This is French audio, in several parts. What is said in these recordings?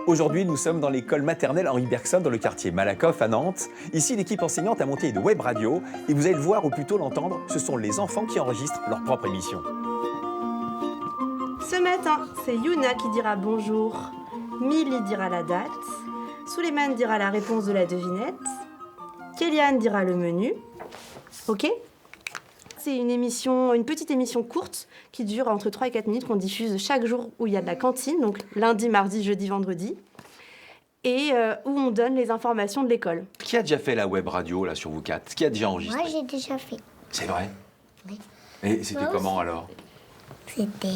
Aujourd'hui, nous sommes dans l'école maternelle Henri Bergson, dans le quartier Malakoff à Nantes. Ici, l'équipe enseignante a monté une web radio et vous allez le voir ou plutôt l'entendre, ce sont les enfants qui enregistrent leur propre émission. Ce matin, c'est Yuna qui dira bonjour, Milly dira la date, Souleymane dira la réponse de la devinette, Kéliane dira le menu. Ok ? C'est une petite émission courte qui dure entre 3 et 4 minutes qu'on diffuse chaque jour où il y a de la cantine, donc lundi, mardi, jeudi, vendredi, et où on donne les informations de l'école. Qui a déjà fait la web radio là sur vous quatre? Qui a déjà enregistré? Moi, j'ai déjà fait. C'est vrai? Oui. Et c'était comment alors? C'était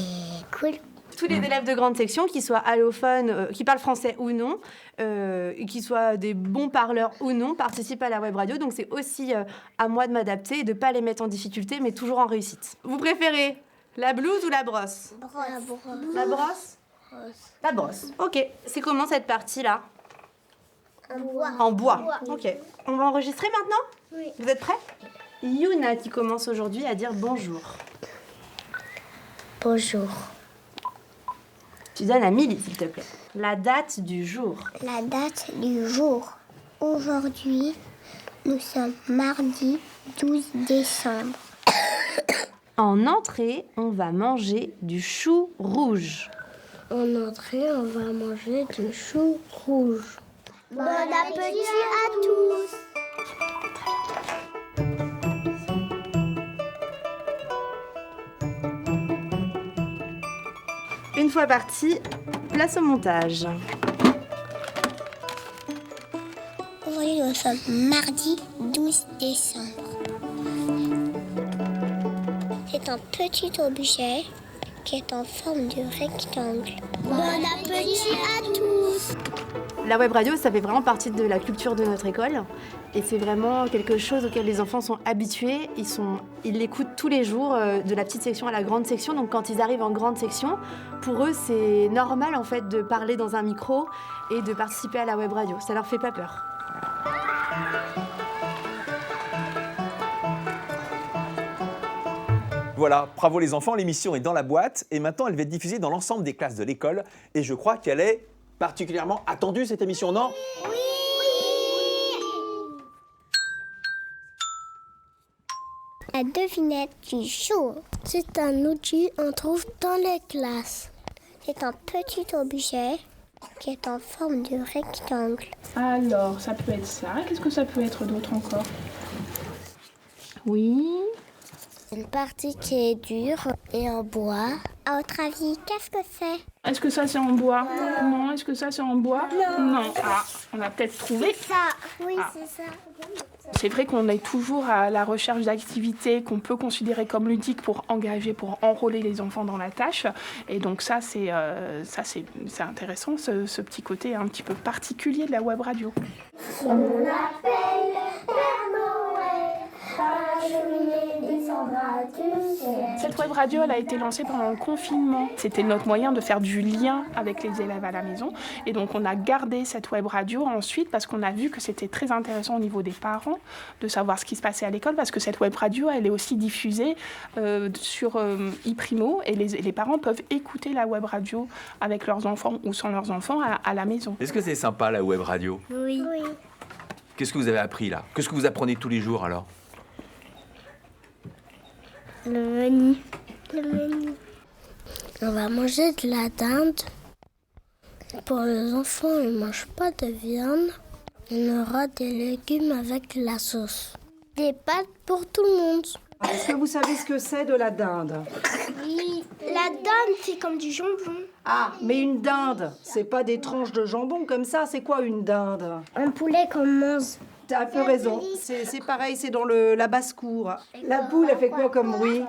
cool. Tous les élèves de grande section, qui soient allophones, qui parlent français ou non, qui soient des bons parleurs ou non, participent à la web radio. Donc c'est aussi à moi de m'adapter et de ne pas les mettre en difficulté, mais toujours en réussite. Vous préférez la blouse ou la brosse? La brosse? La brosse. Ok. C'est comment cette partie-là? En bois. En bois. Ok. On va enregistrer maintenant? Oui. Vous êtes prêts? Yuna qui commence aujourd'hui à dire bonjour. Bonjour. Tu donnes à Milly, s'il te plaît. La date du jour. La date du jour. Aujourd'hui, nous sommes mardi 12 décembre. En entrée, on va manger du chou rouge. En entrée, on va manger du chou rouge. Bon appétit à tous. Une fois parti, place au montage. Aujourd'hui, nous sommes mardi 12 décembre. C'est un petit objet qui est en forme de rectangle. Bon appétit à tous. La web radio, ça fait vraiment partie de la culture de notre école. Et c'est vraiment quelque chose auquel les enfants sont habitués. Ils l'écoutent tous les jours, de la petite section à la grande section. Donc quand ils arrivent en grande section, pour eux, c'est normal en fait de parler dans un micro et de participer à la web radio. Ça leur fait pas peur. Voilà, bravo les enfants, l'émission est dans la boîte et maintenant elle va être diffusée dans l'ensemble des classes de l'école. Et je crois qu'elle est particulièrement attendue cette émission, non? Oui. La devinette du jour. C'est un outil qu'on trouve dans les classes. C'est un petit objet qui est en forme de rectangle. Alors, ça peut être ça. Qu'est-ce que ça peut être d'autre encore? Oui. Une partie qui est dure et en bois. À votre avis, qu'est-ce que c'est? Est-ce que ça c'est en bois? Non. Est-ce que ça c'est en bois? Non. Ah, on a peut-être trouvé. Ça. Oui, c'est ça. C'est vrai qu'on est toujours à la recherche d'activités qu'on peut considérer comme ludiques pour engager, pour enrôler les enfants dans la tâche. Et donc ça c'est intéressant, ce petit côté un petit peu particulier de la web radio. On appelle Père Noël, par la cheminée descendra du ciel. Cette web radio, elle a été lancée pendant le confinement. C'était notre moyen de faire du lien avec les élèves à la maison. Et donc, on a gardé cette web radio ensuite parce qu'on a vu que c'était très intéressant au niveau des parents de savoir ce qui se passait à l'école parce que cette web radio, elle est aussi diffusée sur iPrimo et les parents peuvent écouter la web radio avec leurs enfants ou sans leurs enfants à la maison. Est-ce que c'est sympa la web radio? Oui. Qu'est-ce que vous avez appris là? Qu'est-ce que vous apprenez tous les jours alors? Le menu. On va manger de la dinde. Pour les enfants, ils ne mangent pas de viande. On aura des légumes avec de la sauce. Des pâtes pour tout le monde. Est-ce que vous savez ce que c'est de la dinde? Oui. La dinde, c'est comme du jambon. Ah, mais une dinde, c'est pas des tranches de jambon comme ça, c'est quoi une dinde? Un poulet qu'on mange. T'as un peu raison, c'est pareil, c'est dans la basse-cour. La poule, elle fait quoi comme bruit?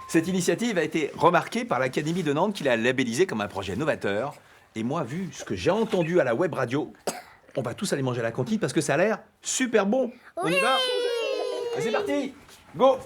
Cette initiative a été remarquée par l'Académie de Nantes qui l'a labellisée comme un projet novateur. Et moi, vu ce que j'ai entendu à la web radio, on va tous aller manger à la cantine parce que ça a l'air super bon. On y va? C'est parti. Go.